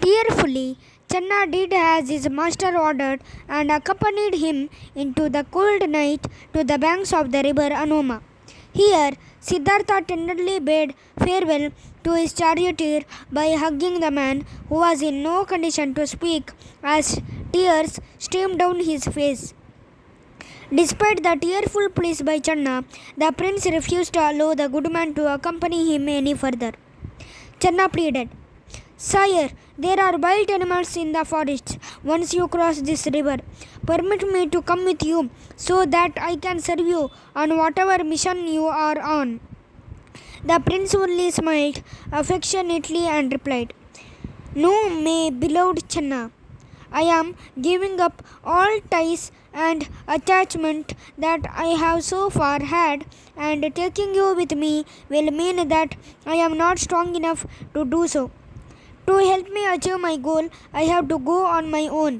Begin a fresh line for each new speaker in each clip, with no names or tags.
Tearfully, Channa did as his master ordered and accompanied him into the cold night to the banks of the river Anoma. Here, Siddhartha tenderly bade farewell to his charioteer by hugging the man who was in no condition to speak as tears streamed down his face. Despite the tearful pleas by Channa, the prince refused to allow the good man to accompany him any further. Channa pleaded, "Sire, there are wild animals in the forests once you cross this river. Permit me to come with you so that I can serve you on whatever mission you are on." The prince only smiled affectionately and replied, "No, my beloved Channa. I am giving up all ties and attachment that I have so far had, and taking you with me will mean that I am not strong enough to do so. To help me achieve my goal, I have to go on my own.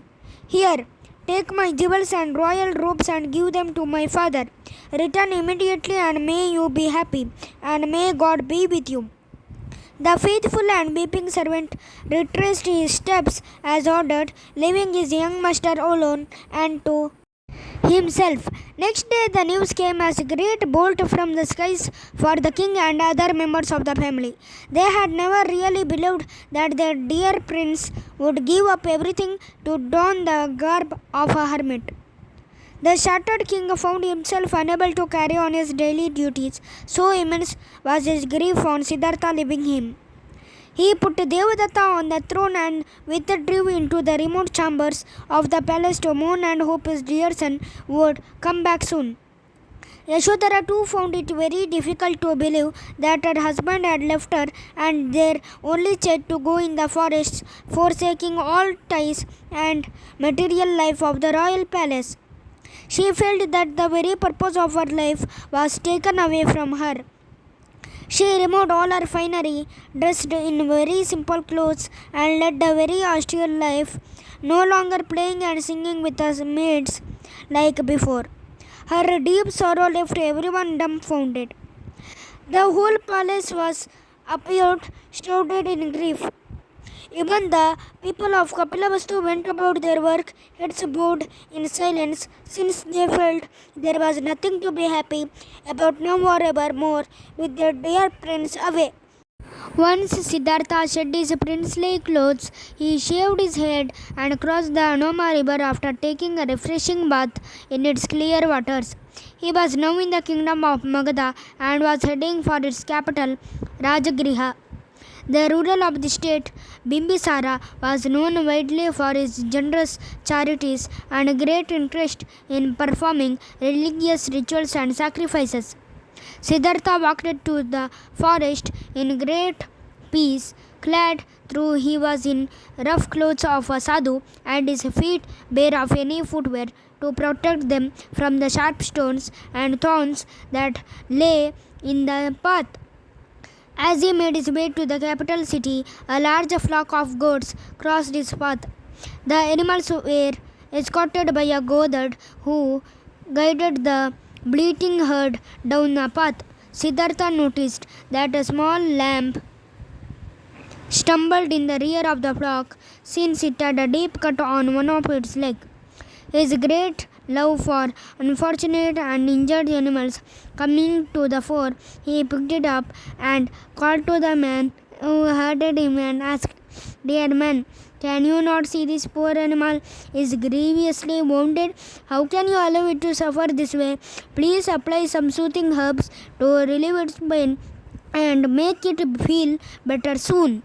Here, take my jewels and royal robes and give them to my father. Return immediately and may you be happy, and may God be with you." The faithful and weeping servant retraced his steps as ordered, leaving his young master alone and to himself. Next day the news came as a great bolt from the skies for the king and other members of the family. They had never really believed that their dear prince would give up everything to don the garb of a hermit. The shattered king found himself unable to carry on his daily duties, so immense was his grief on Siddhartha leaving him. He put Devadatta on the throne and withdrew into the remote chambers of the palace to mourn and hope his dear son would come back soon. Yashodhara too found it very difficult to believe that her husband had left her and their only child to go in the forests, forsaking all ties and material life of the royal palace. She felt that the very purpose of her life was taken away from her. She removed all her finery, dressed in very simple clothes, and led a very austere life, no longer playing and singing with her maids like before. Her deep sorrow left everyone dumbfounded. The whole palace was appeared shrouded in grief. Even the people of Kapilavastu went about their work, heads bowed in silence, since they felt there was nothing to be happy about now or ever more with their dear prince away. Once Siddhartha shed his princely clothes, he shaved his head and crossed the Anoma river after taking a refreshing bath in its clear waters. He was now in the kingdom of Magadha and was heading for its capital, Rajagriha. The ruler of the state, Bimbisara, was known widely for his generous charities and great interest in performing religious rituals and sacrifices. Siddhartha walked to the forest in great peace, clad though he was in rough clothes of a sadhu and his feet bare of any footwear to protect them from the sharp stones and thorns that lay in the path. As he made his way to the capital city, a large flock of goats crossed his path. The animals were escorted by a goatherd who guided the bleating herd down the path. Siddhartha noticed that a small lamb stumbled in the rear of the flock since it had a deep cut on one of its legs. His great love for unfortunate and injured animals coming to the fore, he picked it up and called to the man who herded him and asked, "Dear man, can you not see this poor animal is grievously wounded? How can you allow it to suffer this way? Please apply some soothing herbs to relieve its pain and make it feel better soon."